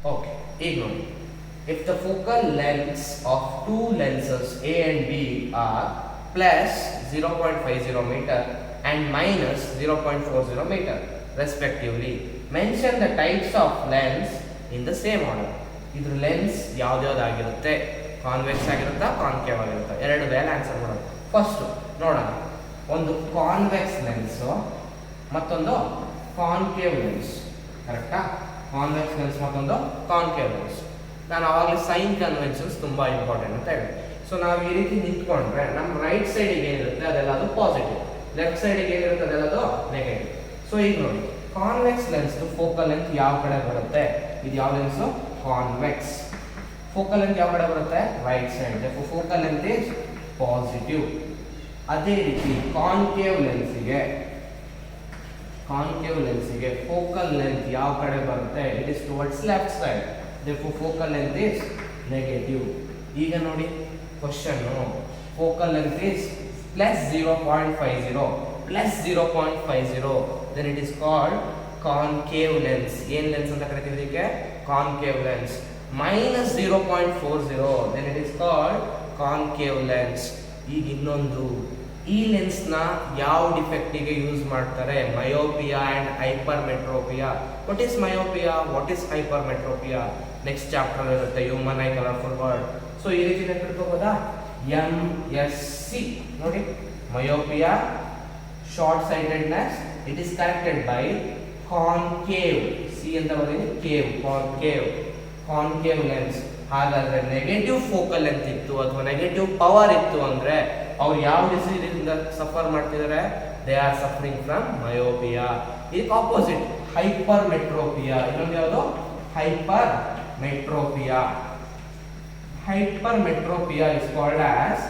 Okay, ಈಗ ನೋಡಿ. If the focal lengths of two lenses A and B are plus 0.50 meter and minus 0.40 meter respectively, mention the types of lens in the same order. ಇದ್ರ lens ಯಾವ್ದಾಗಿರುತ್ತೆ, convex ಆಗಿರುತ್ತಾ concave ಆಗಿರುತ್ತಾ, ಎರಡು ವೇಳೆ answer ಮಾಡೋದು. First ನೋಡೋಣ, ಒಂದು convex lens ಮತ್ತೊಂದು concave lens. ಕರೆಕ್ಟಾ? Convex lens ಮತ್ತೊಂದು concave lens. ನಾನು ಆವಾಗಲೇ ಸೈನ್ ಕನ್ವೆನ್ಷನ್ಸ್ ತುಂಬ ಇಂಪಾರ್ಟೆಂಟ್ ಅಂತ ಹೇಳಿ. ಸೊ ನಾವು ಈ ರೀತಿ ನಿಂತ್ಕೊಂಡ್ರೆ ನಮ್ಮ ರೈಟ್ ಸೈಡಿಗೆ ಏನಿರುತ್ತೆ ಅದೆಲ್ಲ ಅದು ಪಾಸಿಟಿವ್, ಲೆಫ್ಟ್ ಸೈಡಿಗೆ ಏನಿರುತ್ತೆ ಅದೆಲ್ಲ ಅದು ನೆಗೆಟಿವ್. ಸೊ ಈಗ ನೋಡಿ, ಕಾನ್ವೆಕ್ಸ್ ಲೆನ್ಸ್ ಫೋಕಲ್ ಲೆಂತ್ ಯಾವ ಕಡೆ ಬರುತ್ತೆ? ಇದು ಯಾವ ಲೆನ್ಸು? ಕಾನ್ವೆಕ್ಸ್. ಫೋಕಲ್ ಲೆಂತ್ ಯಾವ ಕಡೆ ಬರುತ್ತೆ? Right side. Focal length is positive. ಅದೇ ರೀತಿ ಕಾನ್ಕೇವ್ ಲೆನ್ಸಿಗೆ ಫೋಕಲ್ ಲೆಂತ್ ಯಾವ ಕಡೆ ಬರುತ್ತೆ? It is towards left side. Focal length is negative. ಈಗ ನೋಡಿ question, focal length is plus 0.50 then it is called concave lens. ಏನ್ ಲೆನ್ಸ್ ಅಂತ ಕರಿತೀವಿ ಇದಕ್ಕೆ? Concave lens. minus 0.40 then it is called concave lens. ಈಗ ಇನ್ನೊಂದು, ಈ ಲೆನ್ಸ್ ನ ಯಾವ ಡಿಫೆಕ್ಟಿಗೆ ಯೂಸ್ ಮಾಡ್ತಾರೆ? Myopia and hypermetropia. What is myopia, what is hypermetropia? Next chapter ಇರುತ್ತೆ, human eye colourful world. So ಈ ರೀತಿ ನೆನಪಿಟ್ಕೋಬೋದಾ? MSC ನೋಡಿ, myopia, short sightedness, it is corrected by concave. C ಅಂತ ಬರೀ ಕೇವ್, ಕಾನ್ಕೇವ್ ಲೆನ್ಸ್. ಹಾಗಾದ್ರೆ ನೆಗೆಟಿವ್ ಫೋಕಲ್ ಲೆಂತ್ ಇತ್ತು ಅಥವಾ ನೆಗೆಟಿವ್ ಪವರ್ ಇತ್ತು ಅಂದ್ರೆ ಅವ್ರು ಯಾವ ಡಿಸೀಸ್ ಇಂದ ಸಫರ್ ಮಾಡ್ತಿದ್ದಾರೆ? They are suffering from myopia. ಇದಕ್ಕೆ ಆಪೋಸಿಟ್ ಹೈಪರ್ ಮೆಟ್ರೋಪಿಯಾ. ಇನ್ನೊಂದು ಯಾವುದು? Hypermetropia. Hypermetropia is called as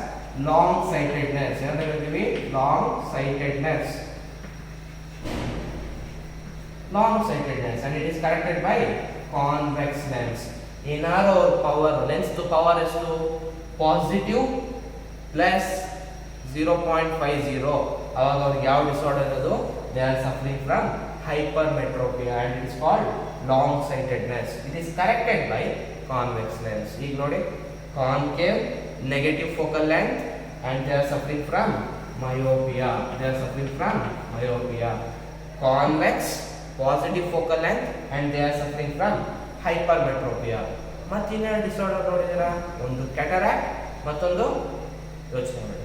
long sightedness. ಏನಂತ ಹೇಳ್ತೀವಿ? Long sightedness. And it is corrected by convex lens. ಏನಾರು ಅವ್ರ ಪವರ್, ಲೆನ್ಸ್ ಪವರ್ ಎಷ್ಟು? Positive plus 0.50. ಅವಾಗ ಅವ್ರಿಗೆ ಯಾವ ಡಿಸಾರ್ಡರ್ ಇರೋದು? They are suffering from hypermetropia and it is called long sightedness. It is corrected by convex lens. ಈಗ ನೋಡಿ, concave negative focal length and they are suffering from myopia. Convex positive focal length and they are suffering from hypermetropia. ಮತ್ತಿನ್ನ disorder ನೋಡಿದಿರಾ? ಒಂದು cataract, ಮತ್ತೊಂದು ಯೋಚನೆ ಮಾಡಿ.